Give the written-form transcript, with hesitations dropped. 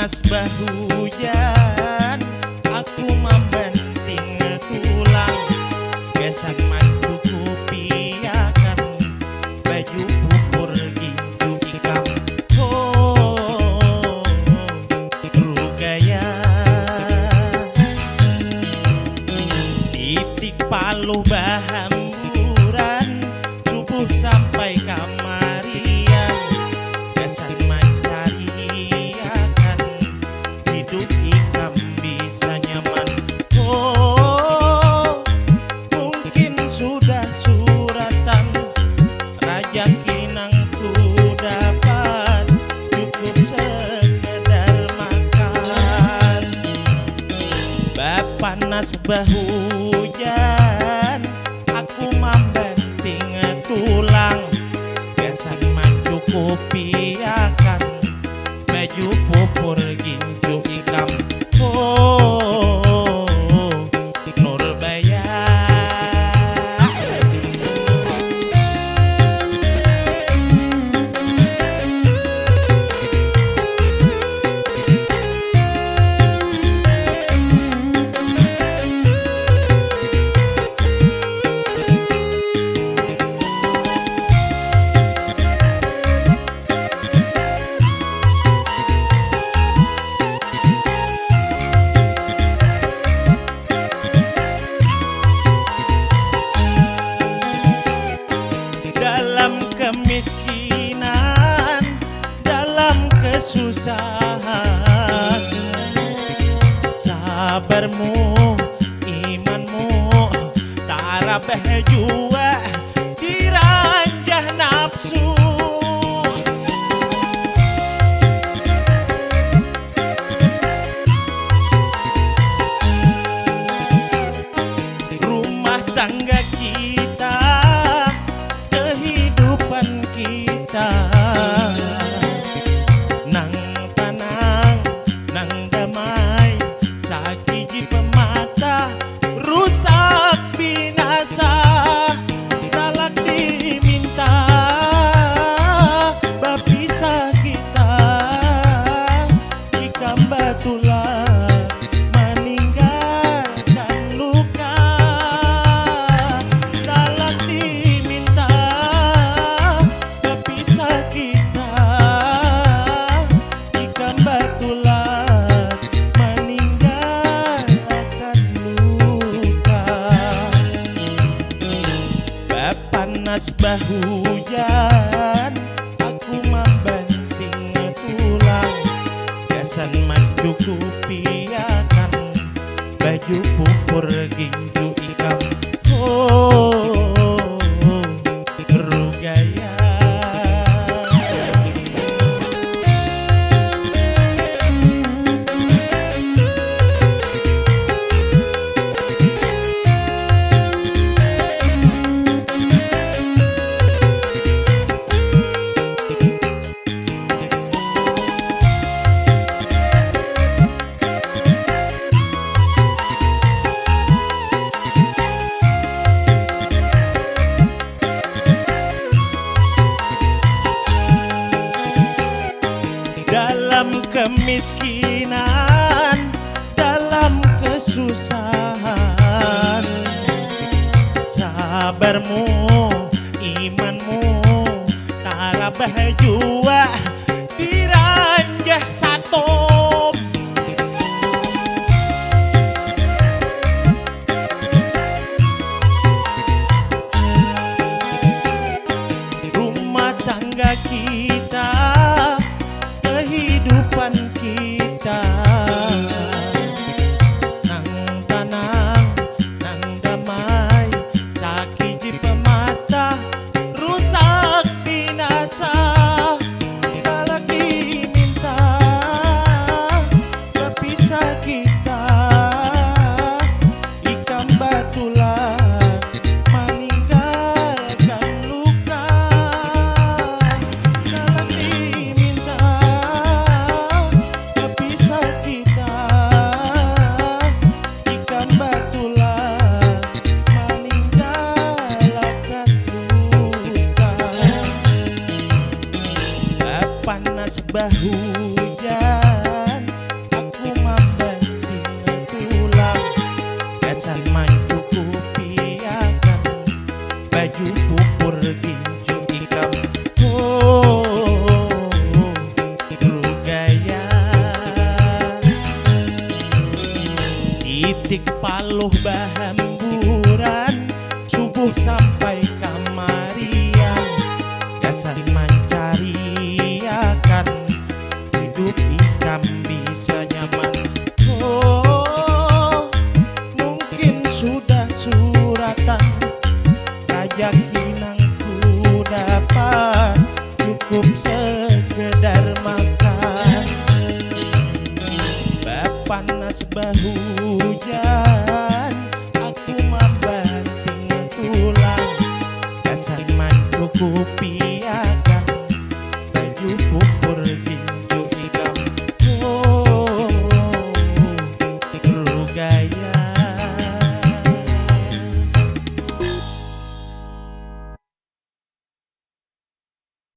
panas bahujan, aku membanting tulang, gesan madu kupiakan, baju pupur ginju ikam. Oh, rugaya titik paluh bahamburan, subuh sampai kamarian, gesan mencariakan, hidup ikam bisa nyaman. Oh, mungkin sudah suratan, raja kinang ku dapat, cukup sekedar makan. Panas bahujan, aku membanting tulang, gesan madu kupiakan, baju pupur ginju ikam. Oh, Nurbaya. Dalam kemiskinan, dalam kesusahan, sabarmu, imanmu, tarabah jua diranjah nafsu. Rumah tangga kita, kehidupan kita, nang tenang, nang damai, sakiji pemata, rusak binasa, galak diminta, bapisa kita, ikam batulah, meninggalkan luka, galak diminta, bapisa kita, ikam batulah, meninggalkan luka. Panas bahujan, aku membanting tulang, gesan madu kupiakan, baju pupur ginju ikam. Oh, rugaya. Dalam kemiskinan, dalam kesusahan, sabarmu, imanmu, tarabah jua diranjah satom. Rumah tangga kita, kehidupan kita, nang tenang, nang damai, sakiji pemata, rusak binasa, galak diminta, bapisa kita, ikam batulah, meninggalkan luka, galak diminta, bapisa kita, ikam batulah, meninggalkan luka. Panas bahujan, cukup sekedar makan. Panas bahu